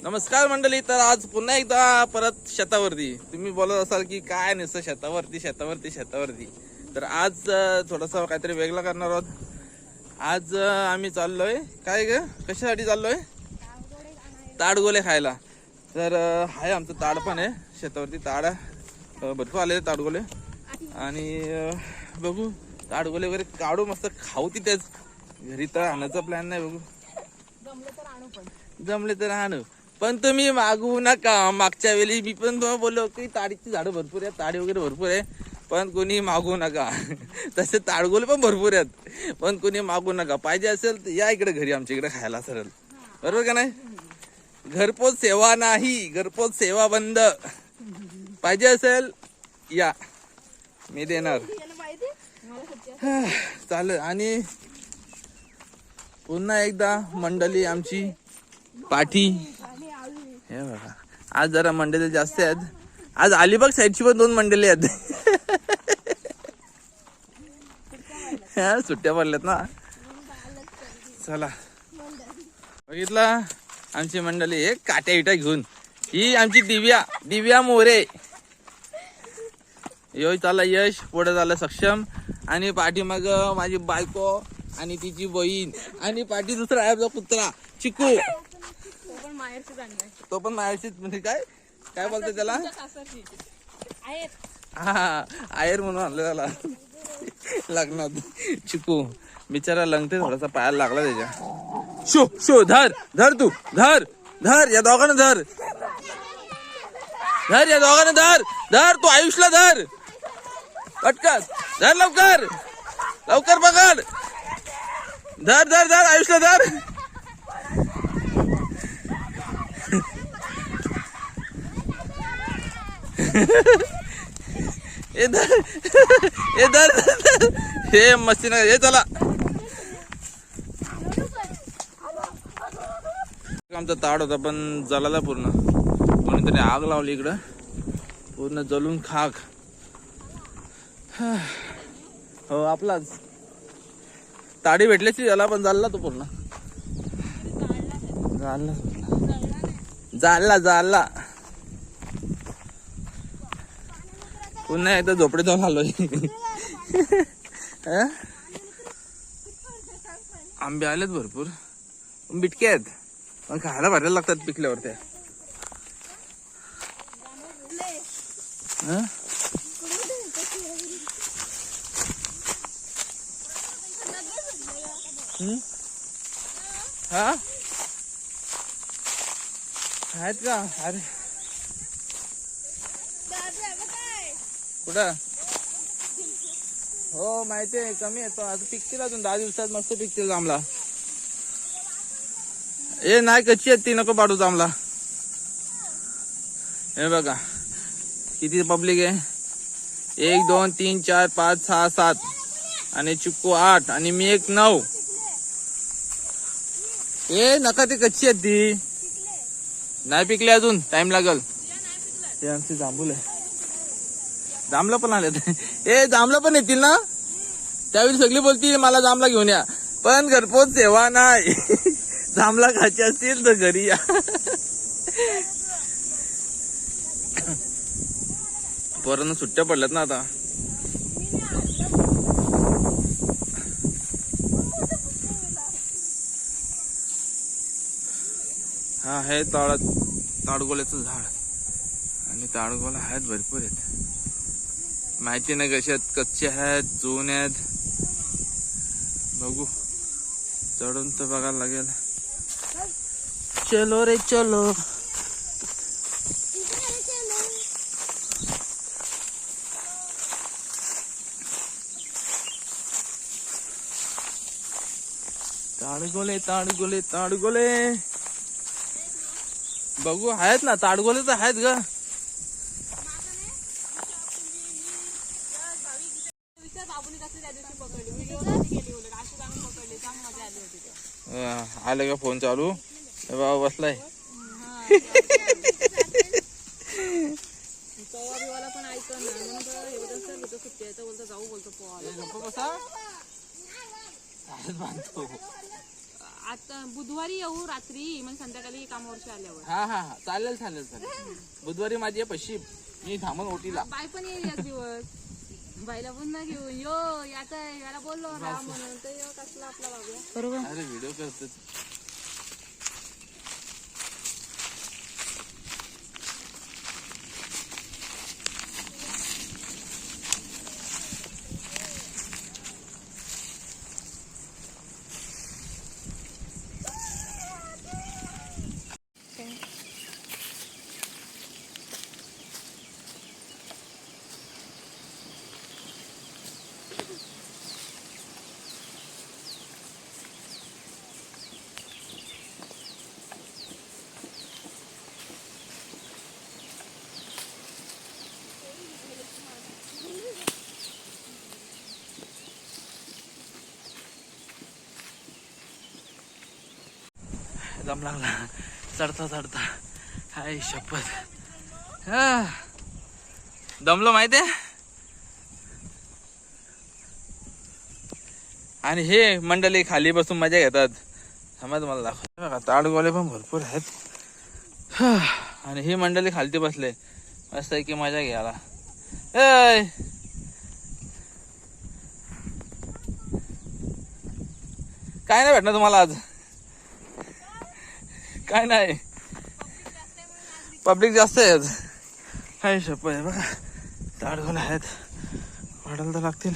नमस्कार मंडळी. तर आज पुन्हा एकदा परत शेतावरती. तुम्ही बोलत असाल की काय नसतं शेतावरती. तर आज थोडंसं काहीतरी वेगळं करणार आहोत. आज आम्ही चाललोय काय ग कशासाठी चाललोय? ताडगोले खायला. तर हाय आमचं ताड पण आहे शेतावरती. ताड भरपूर आलेले ताडगोले आणि बघू ताडगोले वगैरे काढू मस्त खाऊ तिथेच. घरी तर आणायचा प्लॅन नाही. बघू जमले तर आणू पण तुम्ही मागू नका. मागच्या वेळी मी पण तुम्हाला बोललो की ताडीची झाडं भरपूर आहेत, ताडी वगैरे भरपूर आहे, पण कोणी मागू नका. तसे ताडगोले पण भरपूर आहेत, पण कोणी मागू नका. पाहिजे असेल तर या इकडे घरी आमच्या इकडे खायला सरळ. बरोबर का नाही? घरपोच सेवा नाही, घरपोच सेवा बंद. पाहिजे असेल या, मी देणार. चालेल. आणि पुन्हा एकदा मंडळी आमची पाठी हे बघा. आज जरा मंडळी जास्त आहेत. आज अलिबाग साईडची पण 2 मंडळी आहेत. सुट्ट्या पडल्यात ना. चला बघितला आमची मंडळी एक काट्या इटा घेऊन. ही आमची दिव्या मोरे. यश चालला यश, पुढे झालं सक्षम, आणि पाठीमाग माझी बायको आणि तिची बहीण, आणि पाठी दुसरा आहे कुत्रा चिकू. तो पण माहेरचीच. म्हणजे काय काय बोलतो त्याला? हा आयर म्हणून आणलं त्याला लग्नात. चिकू बिचारा लंगते, थोडासा पायाला लागला त्याच्या. शो धर तू धर या दोघांना धर या दोघांना धर तू आयुषला धर. पटकन धर, लवकर पकड. धर आयुषला धर. हे मस्ती ना हे. चला आमचा ताड होता पण जळाला पूर्ण. कोणीतरी आग लावली इकडं, पूर्ण जळून खाक. हो आपलाच ताडी भेटल्याची याला पण जाळला तो पूर्ण. जाळला. पुन्हा एकदा झोपडे जाऊन आलोय. आंबे आलेत भरपूर, बिटके आहेत, पण खायला भरायला लागतात पिकल्यावर त्या. हा आहेत का? अरे कुठं? हो माहिती आहे, कमी येतो. आता पिकतील, अजून 10 दिवसात मस्त पिकतील जांभळा. ए नाही, कच्ची आहेत ती, नको पाडू जांभळा. हे बघा किती पब्लिक आहे. 1 2 3 4 5 6 7 आणि चिक्कू 8 आणि मी 1 9. ए नका, ती कच्ची आहेत ती, नाही पिकले अजून, टाइम लागल. ते आमचे जांभूल आहे. जांभळं पण आले. ए जांभळं पण येतील ना. त्यावेळी सगळी बोलती मला जांभळा घेऊन या, पण घरपोच सेवा नाही. जांभळा खायचे असतील तर घरी या. पोरांना सुट्ट्या पडल्यात ना आता. हा हे ताडगोल्याचं झाड, आणि ताडगोला आहेत भरपूर आहेत. माहिती नाही कसे आहेत, कच्चे आहेत, जुने आहेत. बघू, चढून तर बघायला लागेल. चलो रे चलो. ताडगोले बघू, आहेत ना ताडगोले तर आहेत ग. आले का फोन चालू? बाबा बसलाय. आता बुधवारी येऊ रात्री, मग संध्याकाळी कामावरची आल्यावर. हा हा हा, चालेल चालेल चालेल. बुधवारी माझी आहे पश्चिम, मी थांबून ओटीला. बाय पण येईल एक दिवस. बाईला पुन्हा घेऊ यो याचा याला बोललो राम म्हणून तर यो कसला आपला बाबा. बरोबर. अरे व्हिडिओ करतो. दम लागला चढता चढता. हाय शपथ, दमलो माहितीये. आणि हे मंडळी खाली बसून मजा घेतात. समज मला दाखव बघा, ताडगोले पण भरपूर आहेत. आणि ही मंडळी खालती बसले मस्त आहे की मजा घ्यायला. काय नाही भेटणार तुम्हाला आज, काय नाही. पब्लिक जास्त आहे आज. काय शप आहे बघा, ताडगोल आहेत, वाढायला तर लागतील.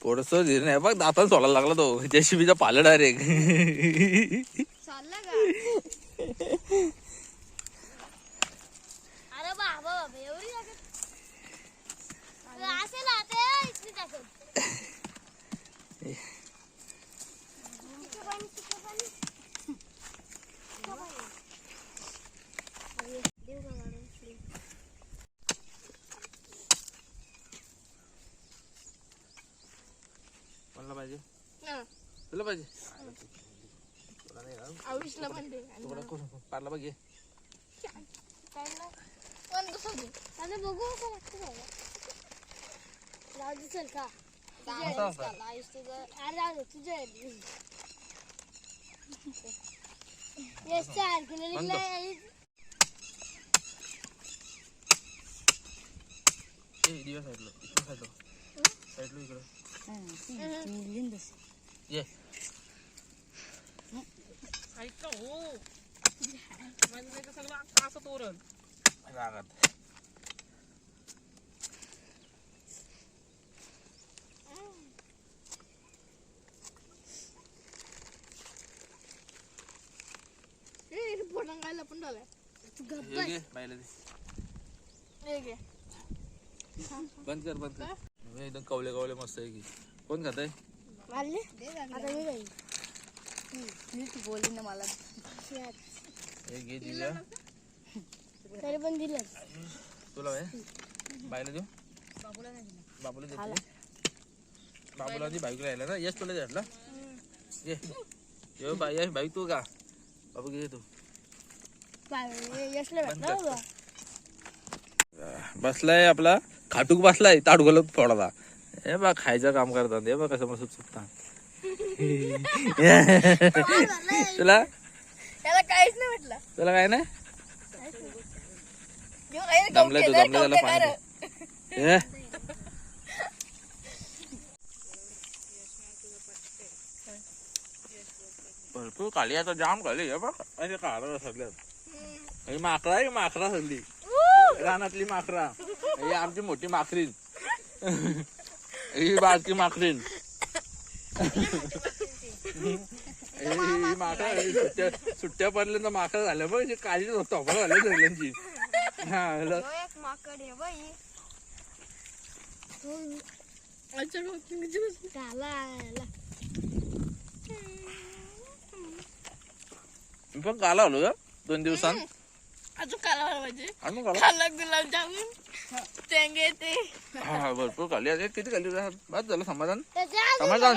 थोडस नाही बघ, दातान सोडायला लागला तो जेसीबीचा पाला डायरेक्ट. अरे बाबा बाबा एवढी असेल आता इतकी टाकत. कोणाला पाहिजे, तुला पाहिजे. आयुषला पण दे. पारला बघ, पण कसं दे आता बघू असं लागतं बाबा. राजू चल का आयुष तुझं. अरे राजू तुझ्या येस चार किलो निघलाय. दिवस साईडला साईडला इकडं ये ऐका हो, माझं सगळं असं तोरण रागात. पोटांगायला पण झालाय. बंद कर बंद कर. एकदम कवले कवले मस्त आहे की. कोण खात आहे? आता मी बाई नीट बोलली ना मला. घे दिल्या तरी पण दिलं तुला. बायला देऊ, बाबूला देते. बाबूला आधी बाईकला यायला ना. यश तुला द्यायला ये बाई. यश बाईक तू का बाबू घे तू. यशला भेटला बसलाय आपला खाटूक बसलाय ताडगोल फोडाला. हे बा खायचं काम करतात. हे बा कसं मस्त चुकतात. तुला त्याला काहीच नाही भेटलं. तुला काय नाही दमलाय तू. दमला त्याला पाणी. भरपूर काळी आता जाम काळी आहे बघ असे काढा सगळ्यात ही माकरा आहे माकरा सगळी रानातली माकरा ही आमची मोठी माकरीन ही बारकी माकरीन ही माकरा सुट्ट्या पडल्या तर माकरा झाल्या बघ काळी टोपा झाल्या सगळ्यांची हा एक माकड आहे बाई मी पण काला आलो का 2 दिवसांत अजून काला पाहिजे आणू काला खाल्ला गुलाबजामुन तेंगे ते हा भरपूर खाली आहे किती खाली बस झालं समाधान समाधान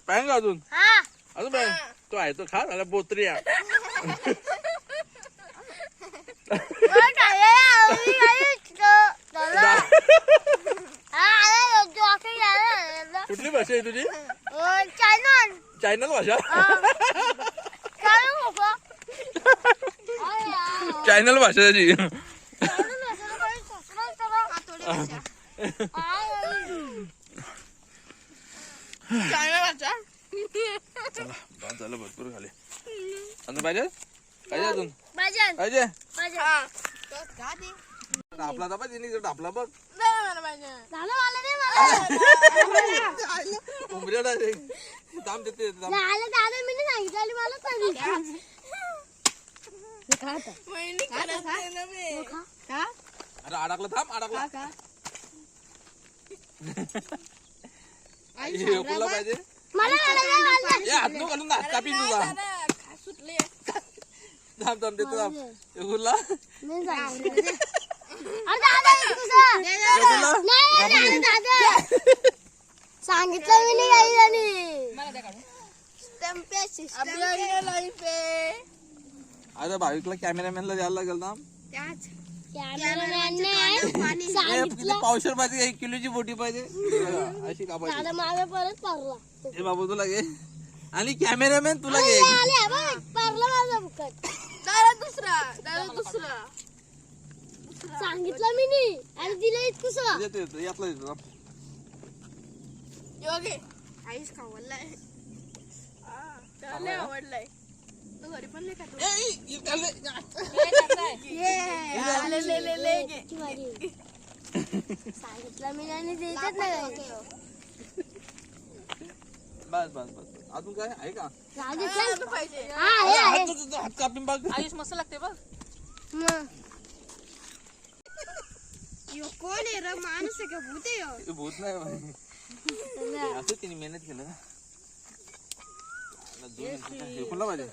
पाहिजे का अजून अजून पाहिजे तो आहे तो खा झाला बोत्रिया कुठली भाषा आहे तुझी चायनल भाषा चायनल भाषा त्याची चला बस झालं भरपूर खाली अजून पाहिजे पाहिजे अजून पाहिजे ढापला तर पाहिजे ढापला बघ उमऱ्या दाम देते अरे अडकला थांब अडकला कुठला पाहिजे हात नको घालून हात कापी तुझा थांब थांब देतो थांब कुठला सांगितलं मी नाही आता भाविकला कॅमेरामॅनला द्यायला लागेल ना पावशर पाहिजे 1 किलोची बोटी पाहिजे अशी का पाहिजे माझा परत पडला हे बाबू तुला घे आणि कॅमेरामॅन तुला घे पडला माझा फुकट दुसरा सांगितलं मी नाही आणि दिलं इतकुसा यातला देतो योगे आईस खावलाय त्याला आवडलाय तो घरी पण नाही खातो सांगितलं मी आणि देतच नाही बस बस बस अजून काय आहे का पाहिजे हात कापून बघ आईस मस्त लागते बघ कोण आहे रे माणूस आहे का भूत आहे भूत नाही असं तिने मेहनत केलं ना कुठला पाहिजे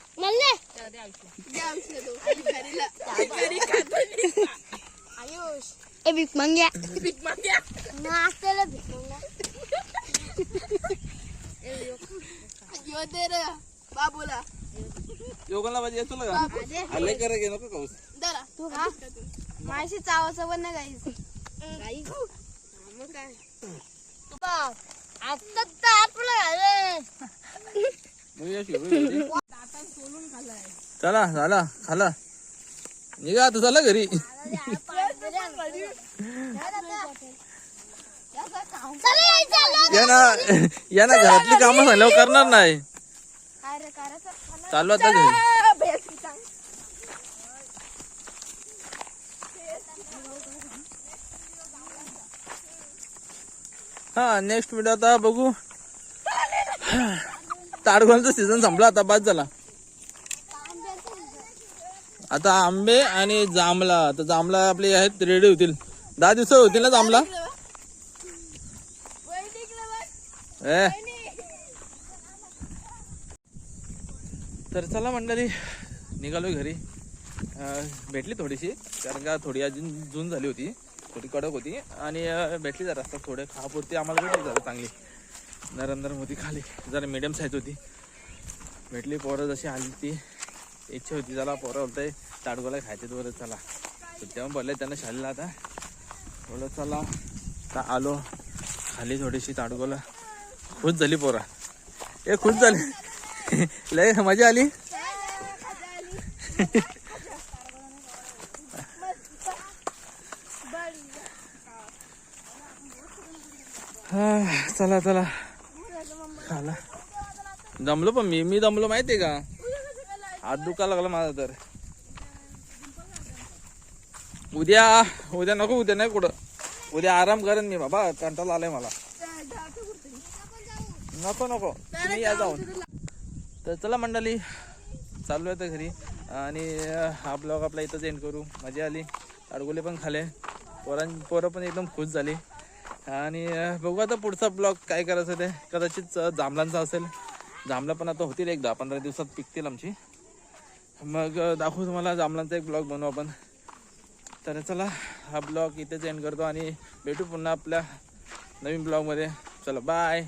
आयुष ए भीक मांग्या नाचतेला भीक मांग्या यो दे रे बाबूला योगाला पाहिजे तुला का आले करा घे नको काऊस दरा तू खा माझी चावाचं पण ना गाईस मग काय आता आपलं चला झाला खाला निघा आता चला घरी या ना घरातली कामं झाल्यावर करणार नाही चालू आता घरी हा नेक्स्ट व्हिडिओ आता बघू ताडगोळचा सीझन संपला आता बाद झाला आता आंबे आणि जांभळा आता जांभळा आपले आहेत रेडी होतील 10 दिवस होतील ना जांभळा तर चला मंडळी निघालो घरी भेटली थोडीशी कारण का थोडी अजून जून झाली होती थोडी कडक होती आणि भेटली जरा रस्ता थोडे खापुरती आम्हाला भेटली जरा चांगली नरंदर मोती खाली जरा मिडियम साईज होती भेटली पोरं जशी आली ती इच्छा होती चला पोरं बोलतंय ताडगोला खायचे बरं चला तेव्हा बोलले त्यांना शाळेला आता बोललं चला आता आलो खाली थोडीशी ताडगोला खुश झाली पोरा ए खुश झाली लय मजा आली चला चला खाला जमलो पण मी जमलो माहितीये का, हात दुखायला लागला माझा तर. उद्या नको, उद्या नाही कुठं, उद्या आराम करेन मी बाबा, कंटाळा आलाय मला. नको तुम्ही या जाऊन. तर चला मंडळी, चालू आहे तर घरी आणि हा ब्लॉग आपला इथंच एंड करू. मजा आली, अडगोले पण खाले, पोरं पण एकदम खुश झाली. आणि बघू आता पुढचा ब्लॉग काय करायचं ते, कदाचित जांभळांचा असेल. जांभळं पण आता होतील एक 10-15 दिवसात पिकतील आमची, मग दाखवू तुम्हाला जांभळांचा एक ब्लॉग बनवू आपण. तर चला हा ब्लॉग इथेच एंड करतो आणि भेटू पुन्हा आपल्या नवीन ब्लॉगमध्ये. चला बाय.